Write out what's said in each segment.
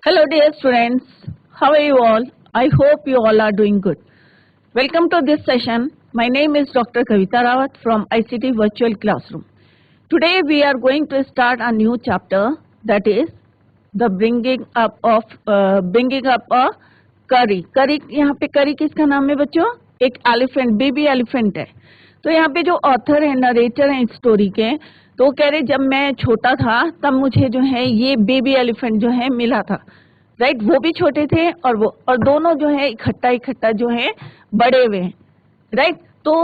Hello dear students, how are you all? I hope you all are doing good. Welcome to this session. My name is Dr. Kavita Rawat from ICT Virtual Classroom. Today we are going to start a new chapter, that is the bringing up a curry. Curry, यहाँ पे curry किसका नाम है बच्चों? एक elephant, baby elephant है. तो यहाँ पे जो ऑथर है, नरेटर है इस स्टोरी के, तो कह रहे जब मैं छोटा था तब मुझे जो है ये बेबी एलिफेंट जो है मिला था, राइट. वो भी छोटे थे और दोनों जो है इकट्ठा जो है बड़े हुए हैं, राइट. तो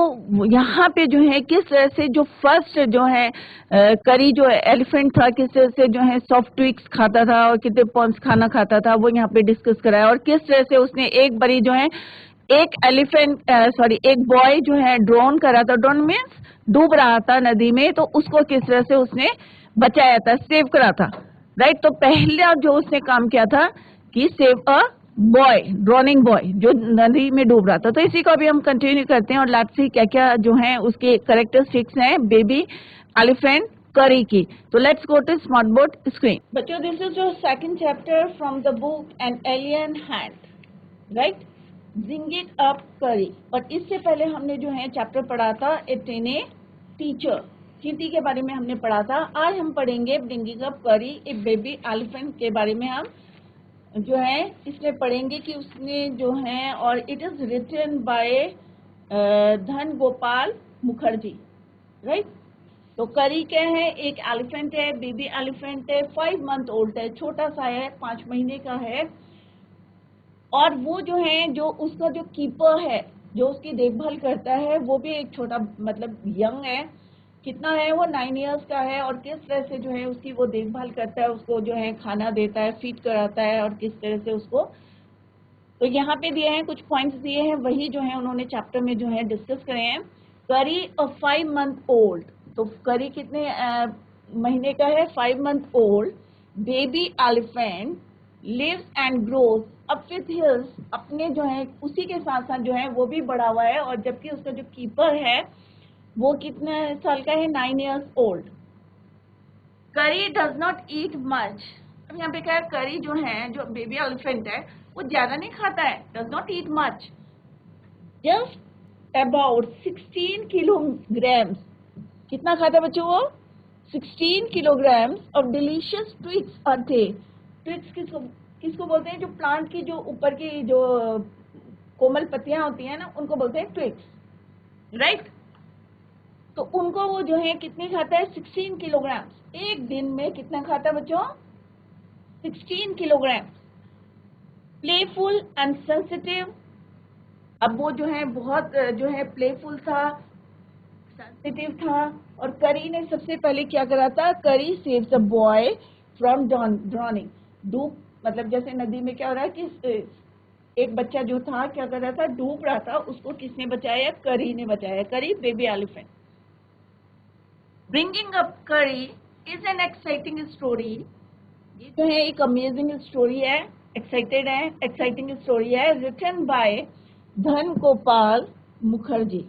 यहाँ पे जो है किस तरह से जो फर्स्ट जो है करी जो एलिफेंट था, किस तरह से जो है सॉफ्ट ट्विक्स खाता था और कितने पॉन्स खाना खाता था, वो यहाँ पे डिस्कस कराया. और किस तरह से उसने एक बारी जो है एक बॉय जो है ड्रोन करा था. ड्रोन मीन्स डूब रहा था नदी में, तो उसको किस तरह से उसने बचाया था, सेव करा था, राइट. तो पहला जो उसने काम किया था कि save a boy, droning boy जो नदी में डूब रहा था. तो इसी को अभी हम कंटिन्यू करते हैं और लेट्स सी क्या क्या जो है उसके कैरेक्टरिस्टिक्स हैं बेबी एलिफेंट करी की. तो let's go to smart board screen. बच्चों, this is your second chapter from the book an alien hand, right, bringing up Kari. और इससे पहले हमने जो है चैप्टर पढ़ा था ए टेने टीचर, चींटी के बारे में हमने पढ़ा था. आज हम पढ़ेंगे ब्रिंगिंग अप करी ए बेबी एलिफेंट के बारे में. हम जो है इसमें पढ़ेंगे कि उसने जो है, और इट इज रिटन बाय धन गोपाल मुखर्जी, राइट. तो करी क्या है? एक एलिफेंट है, बेबी एलिफेंट है, 5 मंथ ओल्ड है, छोटा सा है, 5 महीने का है. और वो जो है, जो उसका जो कीपर है, जो उसकी देखभाल करता है, वो भी एक छोटा मतलब यंग है. कितना है वो? 9 इयर्स का है. और किस तरह से जो है उसकी वो देखभाल करता है, उसको जो है खाना देता है, फीड कराता है, और किस तरह से उसको. तो यहाँ पे दिए हैं कुछ पॉइंट्स दिए हैं, वही जो है उन्होंने चैप्टर में जो है डिस्कस करे हैं. करी अ 5 मंथ ओल्ड. तो करी कितने महीने का है? 5 month old baby elephant lives and grows up with hills. अपने जो है उसी के साथ साथ जो है वो भी बड़ा हुआ है. और जबकि उसका जो कीपर है वो कितने साल का है? 9 इयर्स ओल्ड. करी डज नॉट ईट मच. अब यहाँ पे क्या है? करी जो है, जो बेबी एलिफेंट है, वो ज्यादा नहीं खाता है. Does not eat much, just about 16 kilograms. कितना खाता है बच्चों वो? 16 kilograms of delicious twigs a day. Twigs किसको बोलते हैं? जो प्लांट की जो ऊपर की जो कोमल पत्तियां होती हैं ना, उनको बोलते हैं ट्विक्स, राइट. तो उनको वो जो है कितने खाता है? 16 किलोग्राम. एक दिन में कितना खाता है बच्चों? 16 किलोग्राम. Playful and sensitive. अब वो जो है बहुत जो है प्लेफुल था, सेंसिटिव था. और करी ने सबसे पहले क्या करा था? करी saves a boy from drowning. डूब मतलब जैसे नदी में क्या हो रहा है कि एक बच्चा जो था क्या कर रहा था? डूब रहा था. उसको किसने बचाया? करी ने बचाया. करी बेबी एलिफेंट. ब्रिंगिंग अप करी इज एन एक्साइटिंग स्टोरी. ये जो है एक अमेजिंग स्टोरी है, एक्साइटिंग स्टोरी है, रिटन बाय धन Gopal Mukherjee.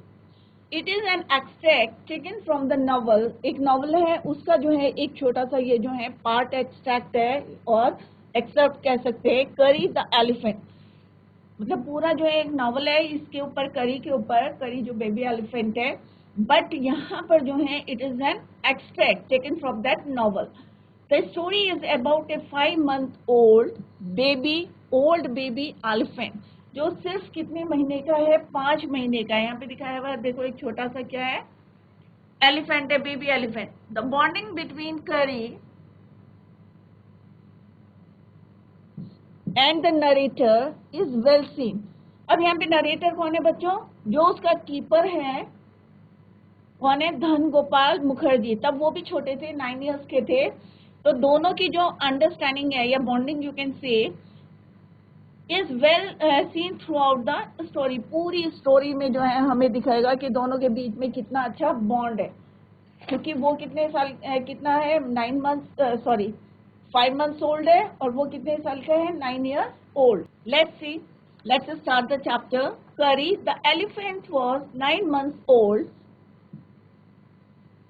It is an extract taken from the novel. एक नॉवल है, उसका जो है एक छोटा सा ये जो है पार्ट एक्सट्रैक्ट है, और एक्सेप्ट कह सकते हैं. करी द एलिफेंट मतलब पूरा जो है एक नॉवल है, इसके ऊपर करी के ऊपर, करी जो बेबी एलिफेंट है. बट यहाँ पर जो है it is an extract taken from that novel. The story is about A 5 month old baby elephant, जो सिर्फ कितने महीने का है? 5 महीने का है. यहाँ पे दिखाया हुआ देखो, एक छोटा सा क्या है? एलिफेंट है, baby elephant. The bonding between Kari and the narrator is well seen. अब यहाँ पे नरेटर कौन है बच्चों? जो उसका कीपर है कौन है? धन गोपाल मुखर्जी. तब वो भी छोटे थे, 9 इयर्स के थे. तो दोनों की जो अंडरस्टैंडिंग है या bonding you can say is well seen through out the story. पूरी स्टोरी में जो है हमें दिखाएगा कि दोनों के बीच में कितना अच्छा बॉन्ड है. क्योंकि वो कितने साल कितना है? 5 मंथ्स ओल्ड है, और वो कितने साल का है? 9 years old. Let's start the chapter. Kari the elephant was 9 months old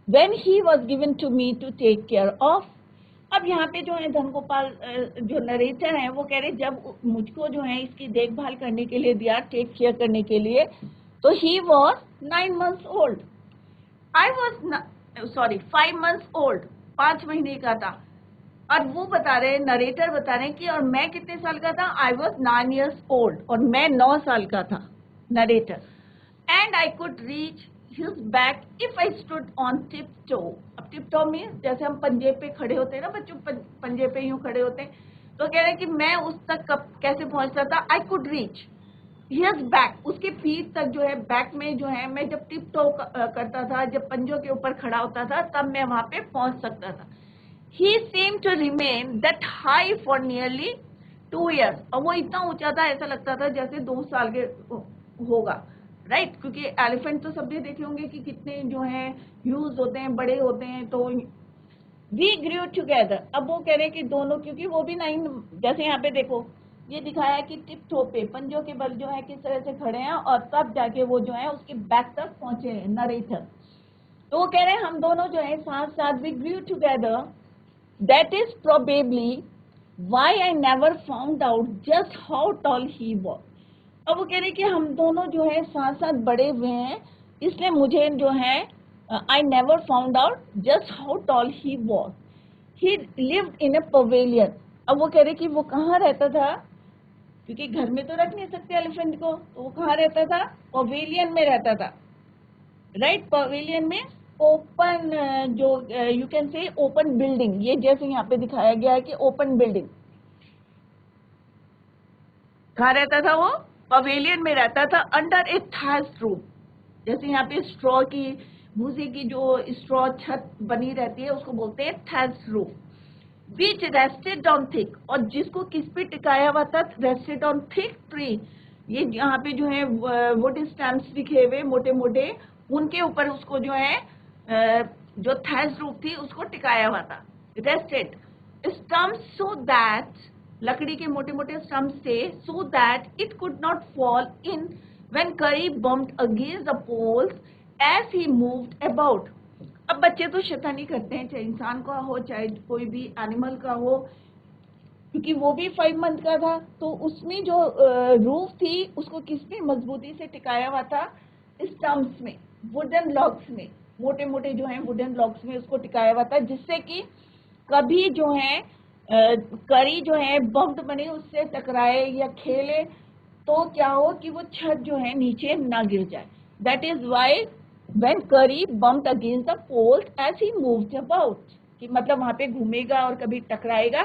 when he was given to me to take care of. अब यहाँ पे जो है धनगोपाल जो नरेटर हैं वो कह रहे जब मुझको जो है इसकी देखभाल करने के लिए दिया, टेक केयर करने के लिए, तो he was 9 months old, I was 5 months old, 5 महीने का था। और वो बता रहे, नरेटर बता रहे हैं कि और मैं कितने साल का था, आई वॉज 9 years ओल्ड, और मैं 9 साल का था, narrator. And I could reach his back if I stood on tiptoe। अब tiptoe मीन्स जैसे हम पंजे पे खड़े होते हैं ना, बच्चों पंजे पे यूं खड़े होते हैं, तो कह रहे हैं कि मैं उस तक कब कैसे पहुंचता था, I could reach his back, उसके पीठ तक जो है, बैक में जो है, मैं जब tiptoe करता था, जब पंजों के ऊपर खड़ा होता था, तब मैं वहां पे पहुंच सकता था। He seemed to remain that high for nearly 2 years, और वो इतना ऊंचा था, ऐसा लगता था जैसे 2 साल के होगा, राइट क्योंकि एलिफेंट तो सबने देखे होंगे कि कितने जो है ह्यूज होते हैं, बड़े होते हैं। तो वी ग्रू टुगेदर, अब वो कह रहे हैं कि दोनों, क्योंकि वो भी 9, जैसे यहाँ पे देखो ये दिखाया कि टिप टो पे पंजों के बल जो है किस तरह से खड़े हैं, और तब जाके वो जो है उसके बैक तक पहुंचे हैं नरेटर। तो वो कह रहे हैं हम दोनों जो है साथ साथ we grew together, that is probably why I never found out just how tall he was. अब वो कह रहे कि हम दोनों जो है साथ साथ बड़े हुए हैं, इसलिए मुझे जो है आई never found out just how tall he was. He lived in A pavilion. अब वो कह रहे कि वो कहाँ रहता था, क्योंकि घर में तो रख नहीं सकते एलिफेंट को, तो वो कहाँ रहता था, पवेलियन में रहता था, राइट। पवेलियन में ओपन, जो you can say open building, ये जैसे यहाँ पे दिखाया गया है कि ओपन बिल्डिंग, कहाँ रहता था वो, पवेलियन में रहता था, अंडर ए थैच्ड रूफ। जैसे यहाँ पे स्ट्रॉ की, भूसे की जो स्ट्रॉ छत बनी रहती है उसको बोलते हैं thatched roof. Beach rested on thick, और जिसको किस पे टिकाया हुआ था, रेस्टेड ऑन थिक ट्री। ये यहाँ पे जो है वुड स्टैम्प्स दिखे हुए मोटे मोटे, उनके ऊपर उसको जो है जो थैच्ड रूफ थी उसको टिकाया हुआ था, रेस्टेड। स्टम्प्स सो दैट, लकड़ी के मोटे मोटे स्टम्प्स थे, so that it could not fall in when Kari bumped against the poles as he moved about. अब बच्चे तो शैतानी करते हैं, चाहे इंसान का हो चाहे कोई भी एनिमल का हो, क्योंकि वो भी 5 month का था, तो उसमें जो रूफ थी उसको किसमें मजबूती से टिकाया हुआ था, स्टम्प्स में, वुडन लॉग्स में, मोटे मोटे जो है वुडन लॉग्स में उसको टिकाया हुआ था, जिससे कि कभी जो है करी जो है बम्प्ड बने, उससे टकराए या खेले तो क्या हो कि वो छत जो है नीचे ना गिर जाए। That is why when curry bumped against the poles as he moved about, कि मतलब वहां पे घूमेगा और कभी टकराएगा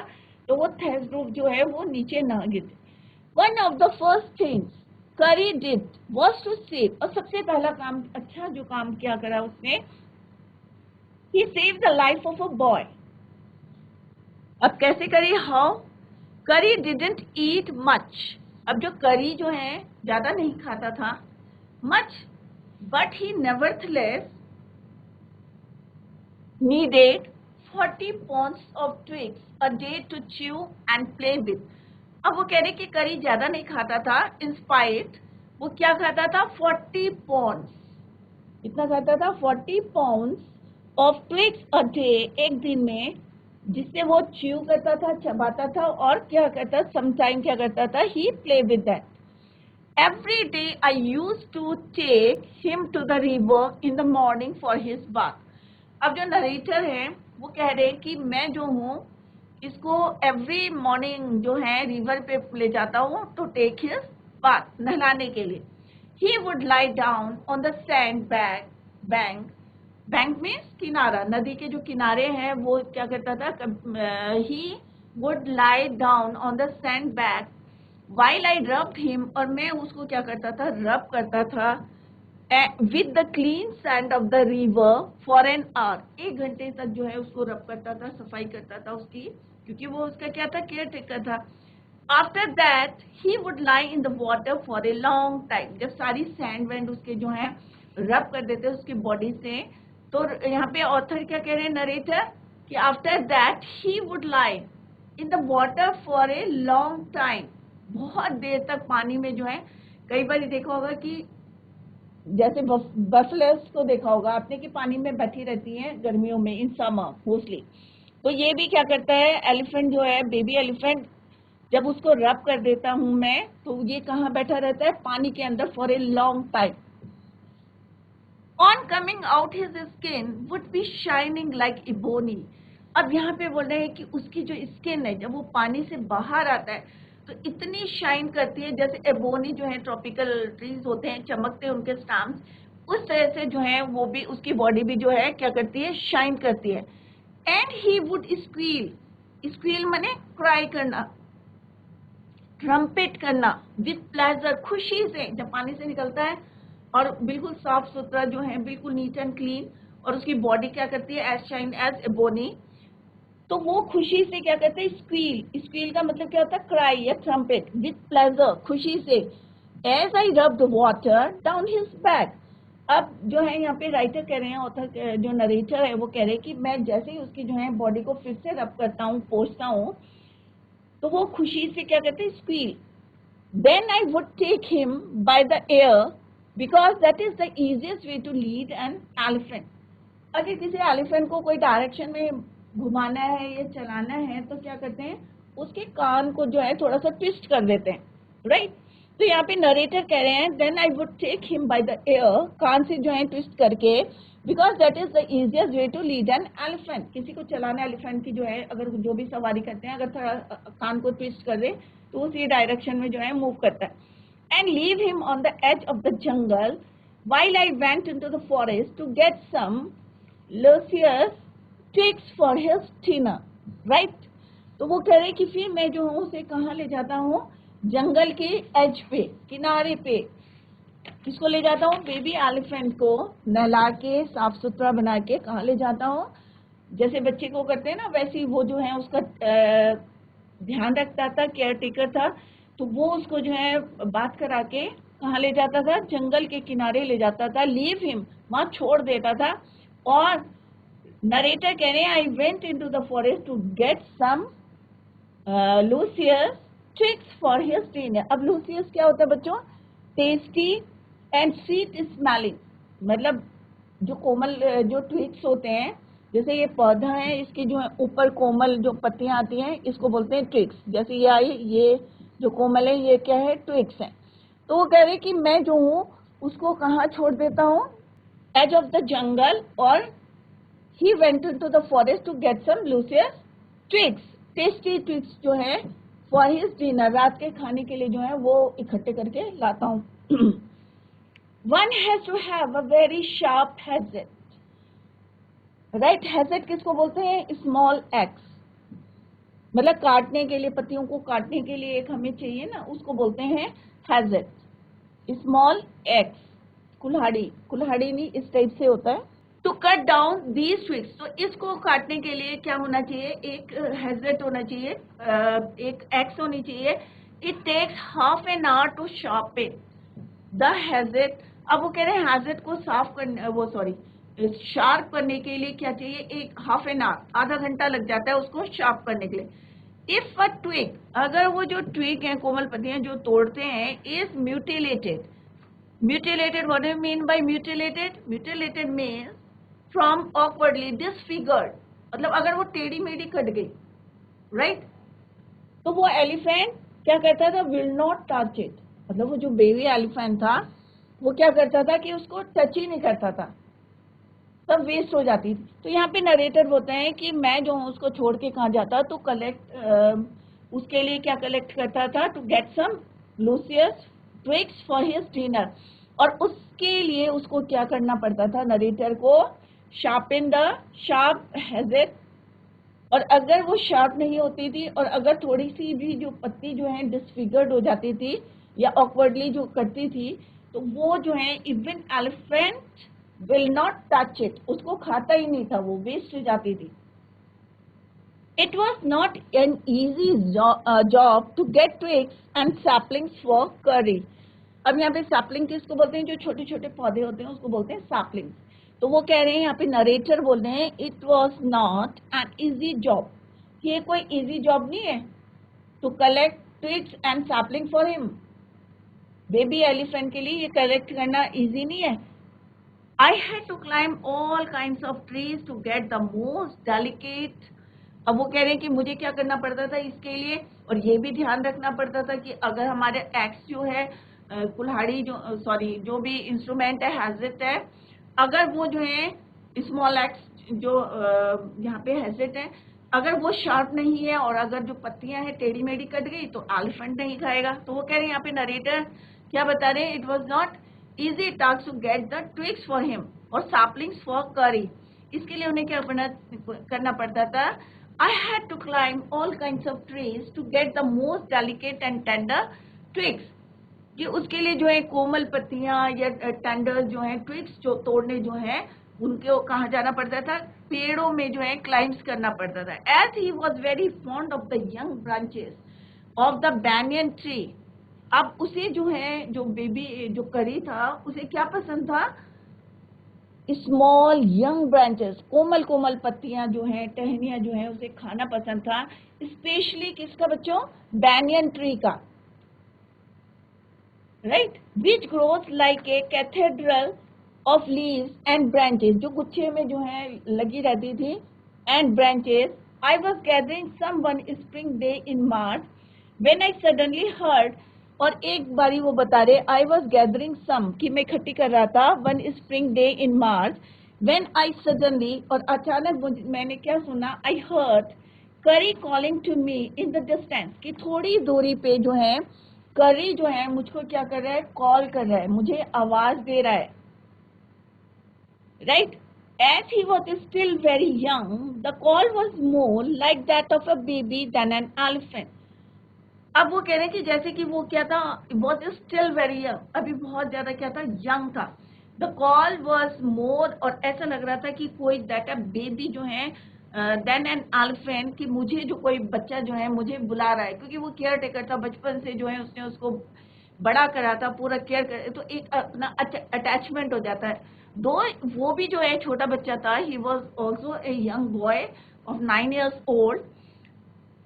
तो वो थैच्ड रूफ जो है वो नीचे ना गिरे। One of the first things curry did was to save, और सबसे पहला काम, अच्छा जो काम क्या करा उसने, he saved the life of a boy। अब कैसे करी, how? curry didn't eat much, अब जो करी जो है ज्यादा नहीं खाता था, much, but he nevertheless needed 40 pounds of twigs a day to chew and play with। अब वो कह रहे कि करी ज्यादा नहीं खाता था, इंस्पायर्ड वो क्या खाता था, 40 pounds, कितना खाता था, 40 pounds of twigs a day, एक दिन में, जिससे वो च्यू करता था, चबाता था, और क्या करता, समटाइम क्या करता था, he play with that। Every day I used to take him to the river in the morning for his bath। अब जो नरेटर है वो कह रहे हैं कि मैं जो हूँ इसको एवरी मॉर्निंग जो है रिवर पे ले जाता हूँ टू टेक हिज बाथ, नहलाने के लिए। He would lie down on the sand bank, bank means किनारा, नदी के जो किनारे हैं वो क्या करता था, he would lie down on the sand bank while I rubbed him, और मैं उसको क्या करता था, रब करता था with the clean sand of the river for an hour, 1 घंटे तक जो है उसको रब करता था, सफाई करता था उसकी, क्योंकि वो उसका क्या था, केयर टेकर था। After that he would lie in the water for a long time, जब सारी सैंड वैंड उसके जो है रब कर देते उसकी बॉडी से, तो यहाँ पे ऑथर क्या कह रहे हैं, नरेटर, कि after that he would lie in the water for a long time, बहुत देर तक पानी में जो है, कई बार देखा होगा कि जैसे बफेलोस को देखा होगा आपने कि पानी में बैठी रहती हैं गर्मियों में, इन समर मोस्टली, तो ये भी क्या करता है, एलिफेंट जो है, बेबी एलिफेंट, जब उसको रब कर देता हूं मैं, तो ये कहाँ बैठा रहता है, पानी के अंदर for a long time. On coming out his skin would be shining like ebony. अब यहाँ पे बोल रहे हैं कि उसकी जो स्किन है, जब वो पानी से बाहर आता है तो इतनी शाइन करती है, जैसे एबोनी जो है ट्रॉपिकल ट्रीज होते हैं, चमकते हैं उनके स्टाम्स, उस तरह से जो है वो भी, उसकी बॉडी भी जो है क्या करती है, शाइन करती है. And he would squeal, squeal माने क्राई करना, ट्रम्पेट करना, विथ प्लेजर, खुशी से, जब पानी से निकलता है और बिल्कुल साफ सुथरा जो है, बिल्कुल नीट एंड क्लीन, और उसकी बॉडी क्या करती है, एज शाइन एज एबोनी, तो वो खुशी से क्या कहते हैं, स्क्वील. स्क्वील का मतलब क्या होता है, क्राई या ट्रम्पेट, विथ प्लेजर, खुशी से. As I rub the water down his back. अब जो है यहाँ पे राइटर कह रहे हैं, ऑथर जो नरेटर है वो कह रहे हैं कि मैं जैसे ही उसकी जो है बॉडी को फिर से रब करता हूँ, पोंछता हूँ, तो वो खुशी से क्या कहते हैं, squeal. Then I would take him by the ear because that is the easiest way to lead an elephant. अगर किसी एलिफेंट को कोई डायरेक्शन में घुमाना है या चलाना है तो क्या करते हैं, उसके कान को जो है थोड़ा सा ट्विस्ट कर देते हैं, राइट. तो यहाँ पे नरेटर कह रहे हैं then I would take him by the ear, कान से जो है ट्विस्ट करके, because that is the easiest way to lead an elephant. किसी को चलाना एलिफेंट की जो है, अगर जो भी सवारी करते हैं, अगर थोड़ा कान को ट्विस्ट कर दे तो उसी डायरेक्शन में जो है मूव करता है. And leave him on the edge of the jungle while I went into the forest to get some luscious twigs for his dinner, right. तो वो कह रहे कि फिर मैं जो हूँ उसे कहाँ ले जाता हूँ, जंगल के एज पे, किनारे पे. किसको ले जाता हूँ, बेबी एलिफेंट को नहला के, साफ सुथरा बना के कहाँ ले जाता हूँ, जैसे बच्चे को करते हैं ना, वैसे वो जो है उसका ध्यान रखता था, केयर टेकर था, तो वो उसको जो है बात करा के कहाँ ले जाता था, जंगल के किनारे ले जाता था. लीव हिम, वहां छोड़ देता था. और नरेटर कह रहे हैं I went into the forest to get some luscious twigs for his dinner. अब लूसियस क्या होता है बच्चों, टेस्टी एंड स्वीट स्मेलिंग, मतलब जो कोमल जो ट्विग्स होते हैं, जैसे ये पौधा है, इसके जो है ऊपर कोमल जो पत्तियां आती हैं, इसको बोलते हैं ट्विग्स. जैसे ये आई, ये जो कोमल है, ये क्या है, ट्विग्स हैं. तो वो कह रहे कि मैं जो हूँ उसको कहाँ छोड़ देता हूँ, एज ऑफ द जंगल, और he went into the forest to get some luscious twigs, tasty twigs जो है, फॉर हिज डिनर, रात के खाने के लिए जो है वो इकट्ठे करके लाता हूँ. One has to have a very sharp hatchet, right. Hatchet किसको बोलते हैं, स्मॉल एक्स, मतलब काटने के लिए, पत्तियों को काटने के लिए एक हमें चाहिए ना, उसको बोलते हैं हैजेट. स्मॉल एक्स, कुल्हाड़ी, कुल्हाड़ी नहीं, इस टाइप से होता है. To cut down these twigs, तो इसको काटने के लिए क्या होना चाहिए, एक हैजेट होना चाहिए, एक एक्स होनी चाहिए. It takes half an hour to sharpen the hatchet. अब वो कह रहे हैं हैजेट को साफ करने, वो सॉरी, शार्प करने के लिए क्या चाहिए, एक हाफ एन आवर, आधा घंटा लग जाता है उसको शार्प करने के लिए. इफ अ ट्विग, अगर वो जो ट्विग है, कोमल पत्तियां जो तोड़ते हैं, is mutilated. Mutilated, what do you mean by mutilated, mutilated means from awkwardly disfigured, मतलब अगर वो टेढ़ी मेढ़ी कट गई, राइट. तो वो एलिफेंट क्या कहता था, विल नॉट टच इट, मतलब वो जो बेबी एलिफेंट था वो क्या करता था कि उसको टच ही नहीं करता था, सब वेस्ट हो जाती थी. तो यहाँ पे नरेटर बोलते हैं कि मैं जो हूँ उसको छोड़ के कहाँ जाता, तो कलेक्ट, उसके लिए क्या कलेक्ट करता था, to get some luscious twigs for his dinner. और उसके लिए उसको क्या करना पड़ता था, नरेटर को, शार्पन द शार्प हैजेट. और अगर वो शार्प नहीं होती थी, और अगर थोड़ी सी भी जो पत्ती जो है डिसफिगर्ड हो जाती थी या ऑकवर्डली जो करती थी, तो वो जो है, even elephant will not touch it, उसको खाता ही नहीं था, वो वेस्ट हो जाती थी. It was not an easy job to get twigs and saplings for curry. अब यहाँ पे sapling किसको बोलते हैं, जो छोटे छोटे पौधे होते हैं उसको बोलते हैं saplings. तो वो कह रहे हैं, यहाँ पे नरेटर बोल रहे हैं, it was not an easy job, ये कोई easy job नहीं है to collect twigs and sapling for him. Baby elephant के लिए ये कलेक्ट करना easy नहीं है. I had to climb all kinds of trees to get the most delicate अब वो कह रहे हैं कि मुझे क्या करना पड़ता था इसके लिए, और ये भी ध्यान रखना पड़ता था कि अगर हमारे एक्स जो है कुल्हाड़ी जो सॉरी जो भी इंस्ट्रूमेंट है हैजिट है, अगर वो जो है स्मॉल एक्स जो यहाँ पे हैजिट है, अगर वो शार्प नहीं है और अगर जो पत्तियां हैं टेढ़ी मेढ़ी कट गई तो एलिफेंट नहीं खाएगा। तो वो कह रहे हैं यहाँ पे नरेटर क्या बता रहे हैं, it was not easy task to get the twigs for him और सैपलिंग्स फॉर करी। इसके लिए उन्हें क्या करना पड़ता था, I had to climb all kinds of trees to get the most delicate and tender twigs. कि उसके लिए जो है कोमल पत्तियां या टेंडर जो है ट्विग्स जो तोड़ने जो है उनको कहाँ जाना पड़ता था, पेड़ों में जो है क्लाइम्स करना पड़ता था। As he was very fond of the young branches of the banyan tree, अब उसे जो है जो बेबी जो करी था उसे क्या पसंद था, स्मॉल यंग ब्रांचेस, कोमल कोमल पत्तियां जो हैं टहनियां जो हैं उसे खाना पसंद था। स्पेशली किसका बच्चों, बैनियन ट्री का, right, which growth like a cathedral of leaves and branches, जो गुच्छे में जो है लगी रहती थी, and branches. I was gathering some one spring day in March when I suddenly heard, और एक बारी वो बता रहे आई वॉज गैदरिंग सम कि मैं इकट्ठी कर रहा था, one spring day in March when I suddenly, और अचानक मैंने क्या सुना, I heard Kari calling to me in the distance, कि थोड़ी दूरी पे जो है करी जो है मुझको क्या कर रहा है, कॉल कर रहा है, मुझे आवाज दे रहा है, right. As he was still very young, the call was more like that of a baby than an elephant. अब वो कह रहे हैं कि जैसे कि वो क्या था, वॉज स्टिल वेरी यंग, अभी बहुत ज्यादा क्या था, यंग था। द कॉल वॉज मोर, और ऐसा लग रहा था कि कोई दैट अ बेबी जो है देन एन एलिफेंट, कि मुझे जो कोई बच्चा जो है मुझे बुला रहा है, क्योंकि वो केयर टेकर था, बचपन से जो है उसने उसको बड़ा करा था, पूरा केयर कर, तो एक अपना अटैचमेंट हो जाता है। दो वो भी जो है छोटा बच्चा था, he was also a young boy of 9 years old,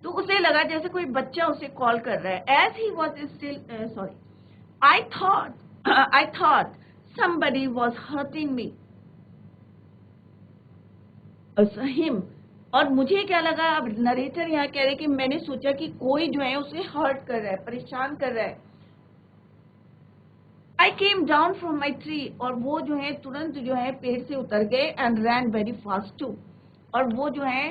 तो उसे लगा जैसे कोई बच्चा उसे कॉल कर रहा है। As he was still sorry I thought somebody was hurting me him, और मुझे क्या लगा, अब नरेटर यहाँ कह रहे कि मैंने सोचा कि कोई जो है उसे हर्ट कर रहा है, परेशान कर रहा है। I came down from my tree, और वो जो है तुरंत जो है पेड़ से उतर गए, and ran very fast to, और वो जो है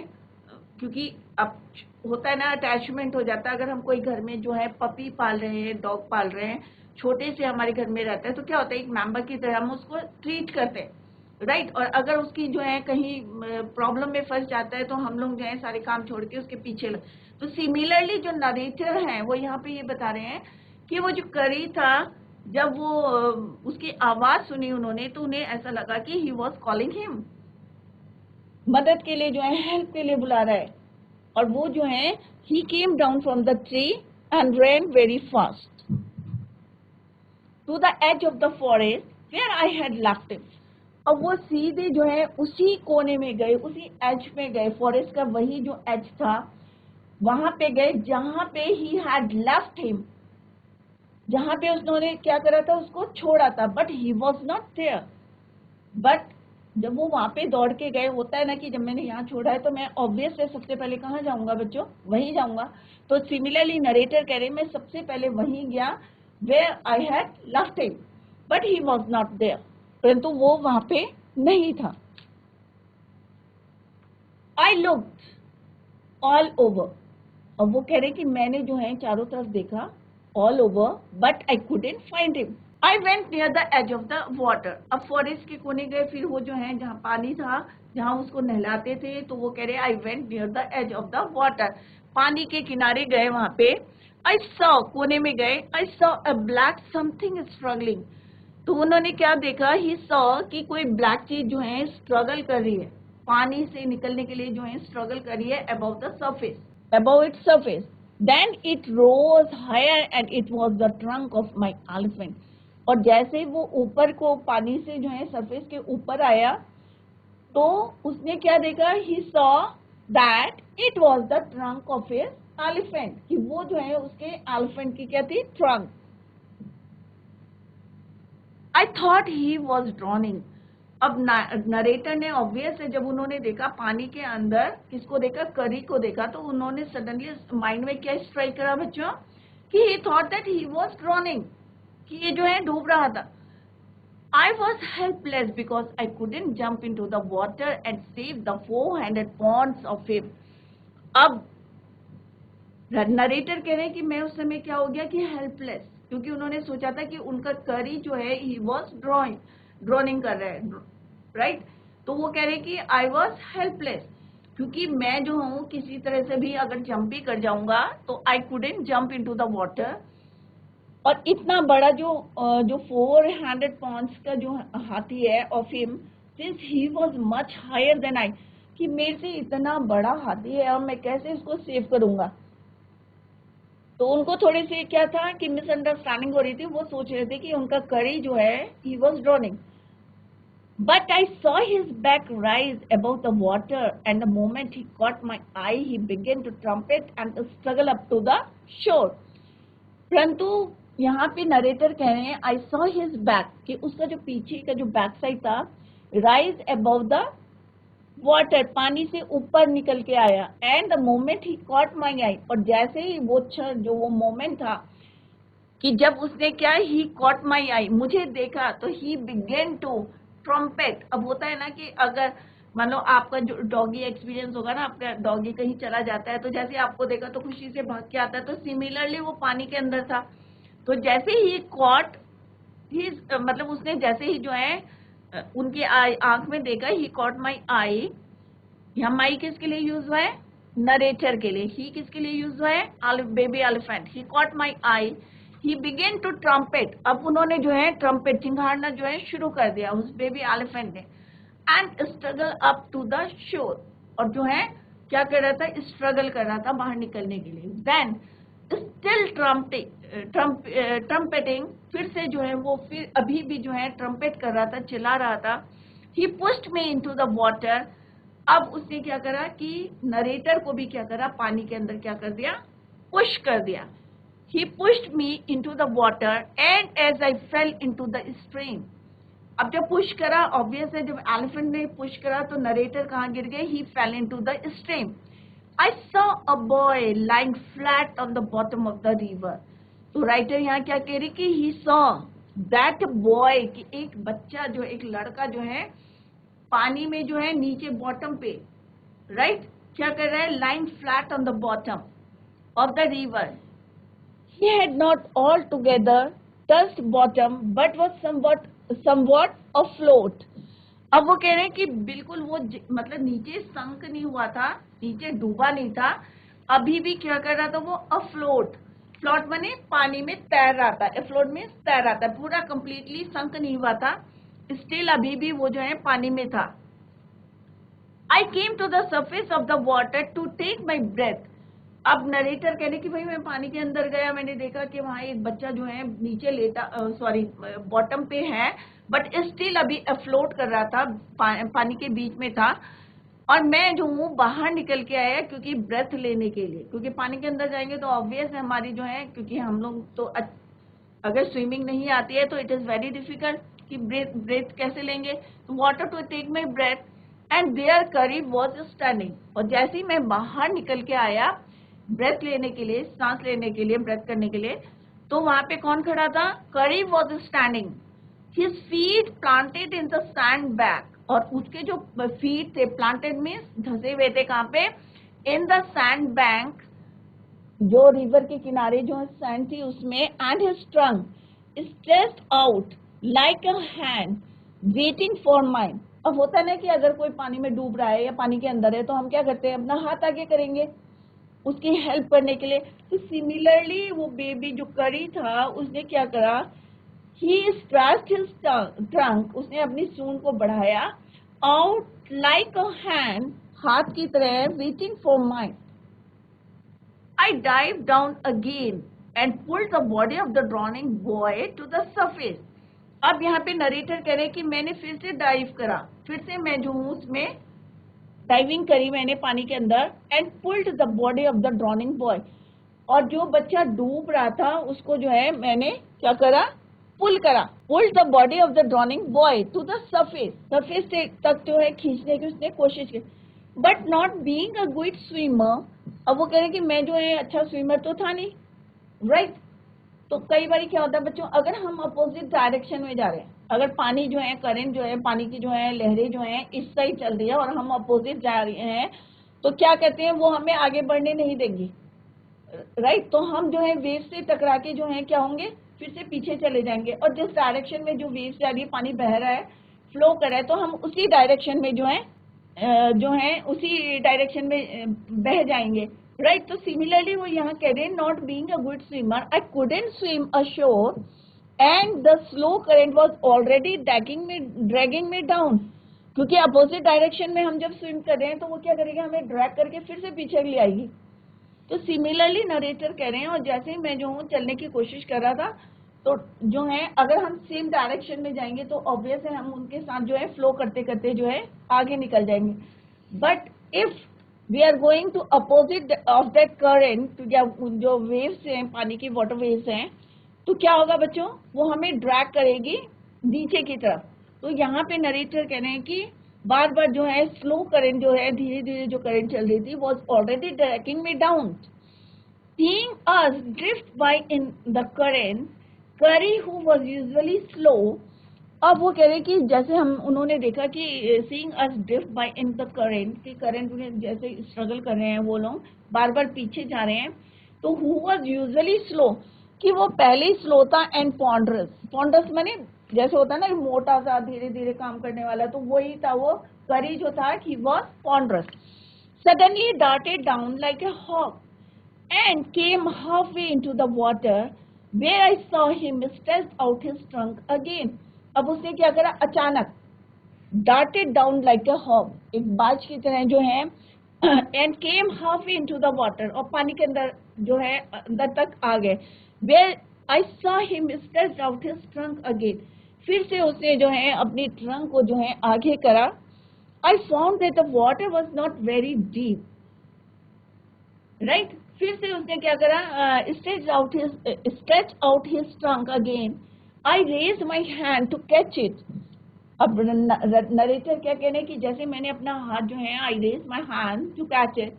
क्योंकि अब होता है ना अटैचमेंट हो जाता है, अगर हम कोई घर में जो है पपी पाल रहे हैं, डॉग पाल रहे हैं, छोटे से हमारे घर में रहता है, तो क्या होता है एक मेंबर की तरह हम उसको ट्रीट करते हैं, राइट। और अगर उसकी जो है कहीं प्रॉब्लम में फंस जाता है तो हम लोग जो है सारे काम छोड़ के उसके पीछे तो सिमिलरली जो नरेटर हैं वो यहाँ पे ये बता रहे हैं कि वो जो करी था, जब वो उसकी आवाज सुनी उन्होंने तो उन्हें ऐसा लगा कि ही वॉज कॉलिंग हिम, मदद के लिए जो है, हेल्प के लिए बुला रहा है। और वो जो है he came down from the tree and ran very fast to the edge of the forest where I had left him. अब वो सीधे जो है उसी कोने में गए, उसी एज में गए, फॉरेस्ट का वही जो एज था वहां पे गए जहां पे he had left him, जहां पे उन्होंने क्या करा था, उसको छोड़ा था, but he was not there. But जब वो वहां पे दौड़ के गए, होता है ना कि जब मैंने यहाँ छोड़ा है तो मैं ऑब्वियस है सबसे पहले कहाँ जाऊंगा बच्चों, वहीं जाऊंगा। तो सिमिलरली नरेटर कह रहे मैं सबसे पहले वहीं गया where I had left him, but he was not there, परंतु वो वहां पे नहीं था। I looked all over, और वो कह रहे कि मैंने जो है चारों तरफ देखा, all over, but I couldn't find him. I went near the edge of the water. अब फॉरेस्ट के कोने गए, फिर वो जो है जहाँ पानी था, जहाँ उसको नहलाते थे, तो वो कह रहे I went near the edge of the water. पानी के किनारे गए वहां पे। I saw, कोने में गए, I saw a black something struggling. तो उन्होंने क्या देखा, he saw कि कोई ब्लैक चीज जो है स्ट्रगल कर रही है, पानी से निकलने के लिए जो है स्ट्रगल कर रही है above the surface, above its surface. Then it rose higher and it was the trunk of my elephant. और जैसे वो ऊपर को पानी से जो है सरफेस के ऊपर आया तो उसने क्या देखा, he saw that it was the trunk of his elephant, कि वो जो है उसके elephant की क्या थी, trunk. I thought he was drowning. अब नरेटर ने ऑब्वियस है, जब उन्होंने देखा पानी के अंदर किसको देखा, करी को देखा, तो उन्होंने सडनली माइंड में क्या स्ट्राइक करा बच्चों कि ही thought that he was droning, कि ये जो है डूब रहा था. I was helpless because I couldn't jump into the water and save the 400 pounds of him. अब नरेटर कह रहे हैं कि मैं उस समय क्या हो गया कि हेल्पलेस, क्योंकि उन्होंने सोचा था कि उनका करी जो है ही वॉज ड्रोनिंग कर रहा है, राइट. तो वो कह रहे हैं कि आई वॉज हेल्पलेस, क्योंकि मैं जो हूँ किसी तरह से भी अगर जंप भी कर जाऊंगा तो I couldn't jump into the water. और इतना बड़ा जो 400 पाउंड्स का जो हाथी है of him, since he was much higher than I, कि मेरे से इतना बड़ा हाथी है और मैं कैसे इसको सेव करूंगा. तो उनको थोड़ी सी क्या था कि मिसअंडरस्टैंडिंग हो रही थी. वो सोच रहे थे कि उनका करी जो है he was droning. But I saw his back rise above the water, and the moment he caught my eye, he began to trumpet and to struggle up to the shore. परंतु यहाँ पे नरेटर कह रहे हैं I saw his back, कि उसका जो पीछे का जो बैक साइड था, राइज अबव द वाटर, पानी से ऊपर निकल के आया. And the moment he caught my eye, और जैसे ही वो जो वो मोमेंट था कि जब उसने क्या, ही कॉट माई आई, मुझे देखा, तो ही बिगेन टू ट्रम्पेट. अब होता है ना कि अगर मान लो आपका जो डॉगी एक्सपीरियंस होगा ना, आपका डॉगी कहीं चला जाता है तो जैसे आपको देखा तो खुशी से भाग के आता है, तो सिमिलरली वो पानी के अंदर था. तो जैसे ही कॉट ही, मतलब उसने जैसे ही जो है उनके आंख में देखा, ही कॉट माई आई. यहाँ माई किसके लिए यूज हुआ है, नरेटर के लिए. ही किसके लिए यूज हुआ है, baby elephant. He caught my eye, he began to trumpet. अब उन्होंने जो है ट्रम्पेट चिंघाड़ना जो है शुरू कर दिया उस बेबी एलिफेंट ने. And struggle up to the shore, और जो है क्या कर रहा था, स्ट्रगल कर रहा था बाहर निकलने के लिए. देन स्टिल ट्रम्पेटिंग, फिर से जो है वो फिर अभी भी जो है ट्रम्पेट कर रहा था, चिल्ला रहा था. He pushed me into the water. अब उसने क्या करा कि नरेटर को भी क्या करा, पानी के अंदर क्या कर दिया, पुश कर दिया. He pushed me into the water and as I fell into the stream. अब जब पुश करा, ऑब्वियस है जब एलिफेंट ने पुश करा तो नरेटर कहाँ गिर गए, he fell into the stream. I saw a boy lying flat on the bottom of the river. तो राइटर यहाँ क्या कह रही कि he saw that boy, कि एक बच्चा जो, एक लड़का जो है पानी में जो है नीचे बॉटम पे, राइट, क्या कर रहा है, lying flat on the bottom of the river. He had not altogether touched bottom, but was somewhat afloat. अब वो कह रहे हैं कि बिल्कुल वो मतलब नीचे संक नहीं हुआ था, नीचे डूबा नहीं था, अभी भी क्या कर रहा था वो, अफ्लोट. फ्लोट माने पानी में तैर रहा था, अफ्लोट में तैर रहा था, पूरा कंप्लीटली संक नहीं हुआ था, स्टिल अभी भी वो जो है पानी में था. I came to the surface of the water to take my breath. अब नरेटर कह रहे कि भाई मैं पानी के अंदर गया, मैंने देखा कि वहाँ एक बच्चा जो है नीचे लेटा, सॉरी बॉटम पे है, बट स्टिल अभी अफ्लोट कर रहा था, पानी के बीच में था. और मैं जो हूँ बाहर निकल के आया, क्योंकि ब्रेथ लेने के लिए, क्योंकि पानी के अंदर जाएंगे तो ऑब्वियस है हमारी जो है, क्योंकि हम लोग तो अगर स्विमिंग नहीं आती है तो इट इज़ वेरी डिफिकल्ट कि ब्रेथ कैसे लेंगे. Water to take my breath and there Kari was standing. और जैसे ही मैं बाहर निकल के आया ब्रेथ लेने के लिए, सांस लेने के लिए, ब्रेथ करने के लिए, तो वहां पे कौन खड़ा था, करी was standing. His feet planted in the sand bag, और उसके जो फीट थे, प्लांटेड मीन्स धंसे हुए थे, कहाँ पे, इन द सैंड बैंक, जो रिवर के किनारे जो सैंड थी उसमें. And his trunk stretched out like a hand waiting for mine. अब होता है ना कि अगर कोई पानी में डूब रहा है या पानी के अंदर है तो हम क्या करते हैं, अपना हाथ आगे करेंगे उसकी हेल्प करने के लिए. तो सिमिलरली वो बेबी जो करी था, उसने क्या करा, ही स्ट्रेच्ड हिज ट्रंक, उसने अपनी सूंड को बढ़ाया, आउट लाइक अ हैंड, हाथ की तरह, waiting for mine. I dive down again and pulled the body of the drowning boy to the surface. अब यहाँ पे नरेटर कह रहे कि मैंने फिर से डाइव करा, फिर से मैं जो हूँ उसमें डाइविंग करी मैंने पानी के अंदर, and pulled the body of the drowning boy, और जो बच्चा डूब रहा था उसको जो है मैंने क्या करा, पुल करा, pull the body of the drowning boy to the surface, surface तक जो है खींचने की उसने कोशिश की, but not being a good swimmer. अब वो कह रहे कि मैं जो है अच्छा स्विमर तो था नहीं, राइट। तो कई बार क्या होता है बच्चों, अगर हम अपोजिट डायरेक्शन में जा रहे हैं, अगर पानी जो है करंट जो है पानी की जो है लहरें जो है इस साइड चल रही है और हम अपोजिट जा रहे हैं, तो क्या कहते हैं वो हमें आगे बढ़ने नहीं देंगी, राइट। तो हम जो है वेव से टकरा के जो है क्या होंगे, फिर से पीछे चले जाएंगे, और जिस डायरेक्शन में जो वेव जा रही है, पानी बह रहा है, फ्लो कर रहा है, तो हम उसी डायरेक्शन में जो है उसी डायरेक्शन में बह जाएंगे, राइट। तो सिमिलरली वो यहाँ कह रहे हैं not being a good swimmer I couldn't swim assure and the slow current was already dragging me down, क्योंकि अपोजिट डायरेक्शन में हम जब स्विम कर रहे हैं तो वो क्या करेगा, हमें ड्रैग करके फिर से पीछे ले आएगी। तो सिमिलरली नरेटर कह रहे हैं, और जैसे ही मैं जो हूँ चलने की कोशिश कर रहा था, तो जो है अगर हम सेम डायरेक्शन में जाएंगे तो ऑब्वियस है हम उनके साथ जो है फ्लो करते करते जो है आगे निकल जाएंगे, but if we are going to opposite of that current, जो वेव्स हैं, पानी की वाटर वेव्स हैं, तो क्या होगा बच्चों, वो हमें ड्रैग करेगी नीचे की तरफ। तो यहाँ पे नरेटर कह रहे हैं कि बार बार जो है स्लो करंट जो है, धीरे धीरे जो करंट चल रही थी, was already dragging me down, seeing us drift by in the current, Curry who was usually slow। अब वो कह रहे हैं कि जैसे हम उन्होंने देखा कि seeing us drift by in the current, कि करंट में जैसे स्ट्रगल कर रहे हैं वो लोग, बार बार पीछे जा रहे हैं, तो who was usually slow, कि वो पहले ही स्लो था, एंड पॉन्डरस माने जैसे होता है ना मोटा सा धीरे धीरे काम करने वाला, तो वही था वो करी जो था, he was ponderous. Suddenly darted down like a hawk and came halfway into the water where I saw him stretch out his trunk again। अब उसने क्या करा, अचानक darted down like a hawk, एक बाज की तरह जो है, and came halfway into the water, और पानी के अंदर जो है अंदर तक आ गए, where I saw him stretch out his trunk again, फिर से उसने जो है अपनी ट्रंक को जो है आगे करा। I found that the water was not very deep, right। फिर से उसने क्या करा, stretch out his trunk again, I raised my hand to catch it। अब नरेटर क्या कहने कि जैसे मैंने अपना हाथ जो है, I raised my hand to catch it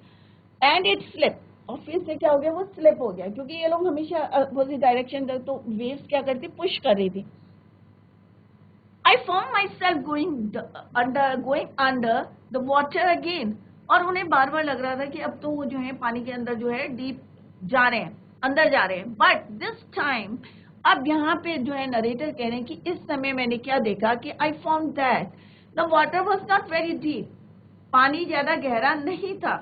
and it slipped, और फिर से क्या हो गया, वो स्लिप हो गया, क्योंकि ये लोग हमेशा अपोजिट डायरेक्शन तक, तो वेव्स क्या करती, पुश कर रही थी। I found myself going under the water again, और उन्हें बार बार लग रहा था कि अब तो वो जो है पानी के अंदर जो है डीप जा रहे हैं, अंदर जा रहे हैं, बट दिस टाइम, अब यहाँ पे जो है नरेटर कह रहे हैं कि इस समय मैंने क्या देखा कि I found that the water was not very deep, पानी ज्यादा गहरा नहीं था।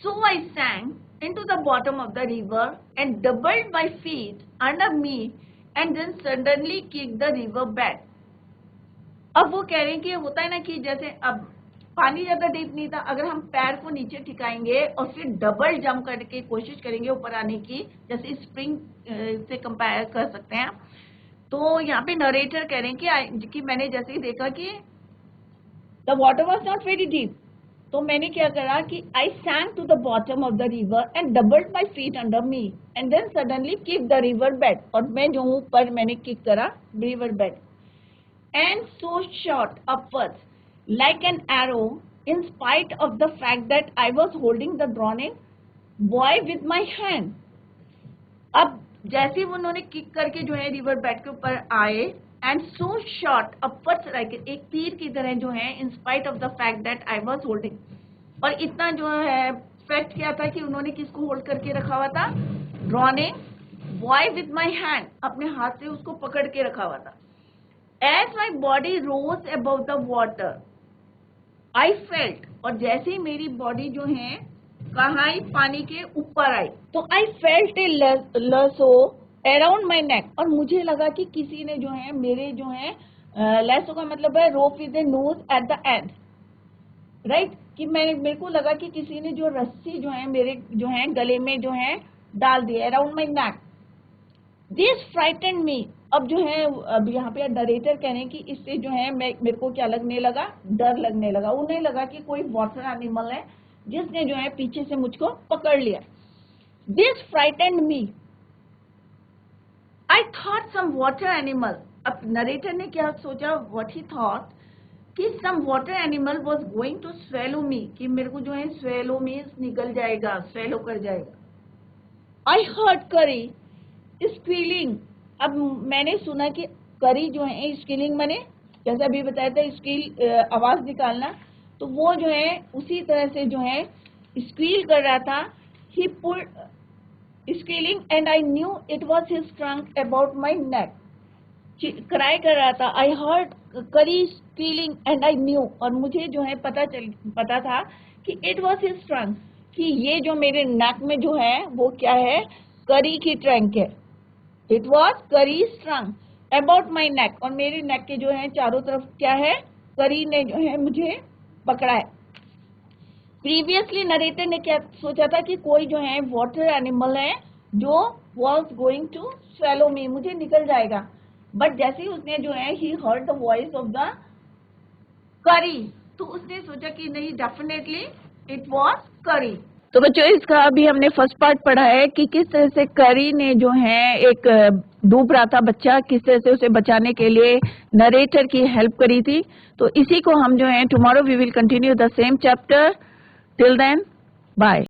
So I sank into the bottom of the river and doubled my feet under me and then suddenly kicked the river back। अब वो कह रहे हैं कि होता है ना कि जैसे अब पानी ज्यादा डीप नहीं था, अगर हम पैर को नीचे ठिकाएंगे और फिर डबल जंप करके कोशिश करेंगे ऊपर आने की, जैसे स्प्रिंग से कंपेयर कर सकते हैं, तो यहाँ पे नरेटर कह रहे हैं कि मैंने जैसे ही देखा कि the water was not very deep, तो मैंने क्या करा कि I sank to the bottom of the river and doubled my feet under me and then suddenly kick the river bed, और मैं जो हूँ ऊपर मैंने किक करा river bed, and so shot upwards like an arrow in spite of the fact that I was holding the drowning boy with my hand। अब जैसे उन्होंने किक करके जो है रिवर बेड के ऊपर आए, and so shot upwards like एक तीर की तरह जो है, in spite of the fact that I was holding, और इतना जो है फैक्ट क्या था कि उन्होंने किसको होल्ड करके रखा हुआ था, drowning boy with my hand, अपने हाथ से उसको पकड़ के रखा हुआ था। As my body rose above the water, I felt, और जैसे ही मेरी बॉडी जो है कहाँ आई, पानी के ऊपर आई, तो I felt a lasso around my neck, और मुझे लगा कि किसी ने जो है मेरे जो है lasso का मतलब है rope with a noose at the end, right, कि मेरे को लगा कि किसी ने जो रस्सी जो है मेरे जो है गले में जो है डाल दी, around my neck। This frightened me। अब जो है अब यहाँ पे नरेटर कह रहे हैं कि इससे जो है मेरे को क्या लगने लगा, डर लगने लगा। उन्हें लगा कि कोई वाटर एनिमल है जिसने जो है पीछे से मुझको पकड़ लिया। This frightened me। I I thought some water animal. अब नरेटर ने क्या सोचा, what he thought, कि some water animal was going to swallow me, कि मेरे को जो है swallow means निगल जाएगा, swallow कर जाएगा। I heard curry squealing. अब मैंने सुना कि करी जो है स्कीलिंग मैंने जैसे अभी बताया था स्कील आवाज निकालना, तो वो जो है उसी तरह से जो है स्क्वील कर रहा था। He pulled squealing and I knew it was his trunk about my neck. Cry कर रहा था, आई हर्ड करी स्क्वीलिंग एंड आई न्यू, और मुझे जो है पता था कि इट वाज हिज ट्रंक, कि ये जो मेरे नेक में जो है वो क्या है, करी की ट्रंक है। It was Kari's trunk about my neck, और मेरे नेक के जो है चारों तरफ क्या है, करी ने जो है मुझे पकड़ा है। प्रीवियसली नरेटर ने क्या सोचा था कि कोई जो है वाटर एनिमल है जो वॉज गोइंग टू स्वेलो मी, मुझे निकल जाएगा। बट जैसे ही उसने जो है he heard the voice of the करी, तो उसने सोचा कि नहीं, डेफिनेटली इट वॉज करी। तो बच्चों इसका अभी हमने फर्स्ट पार्ट पढ़ा है कि किस तरह से करी ने जो है एक डूब रहा था बच्चा, किस तरह से उसे बचाने के लिए नरेटर की हेल्प करी थी। तो इसी को हम जो है tomorrow we will continue the same chapter. Till then bye.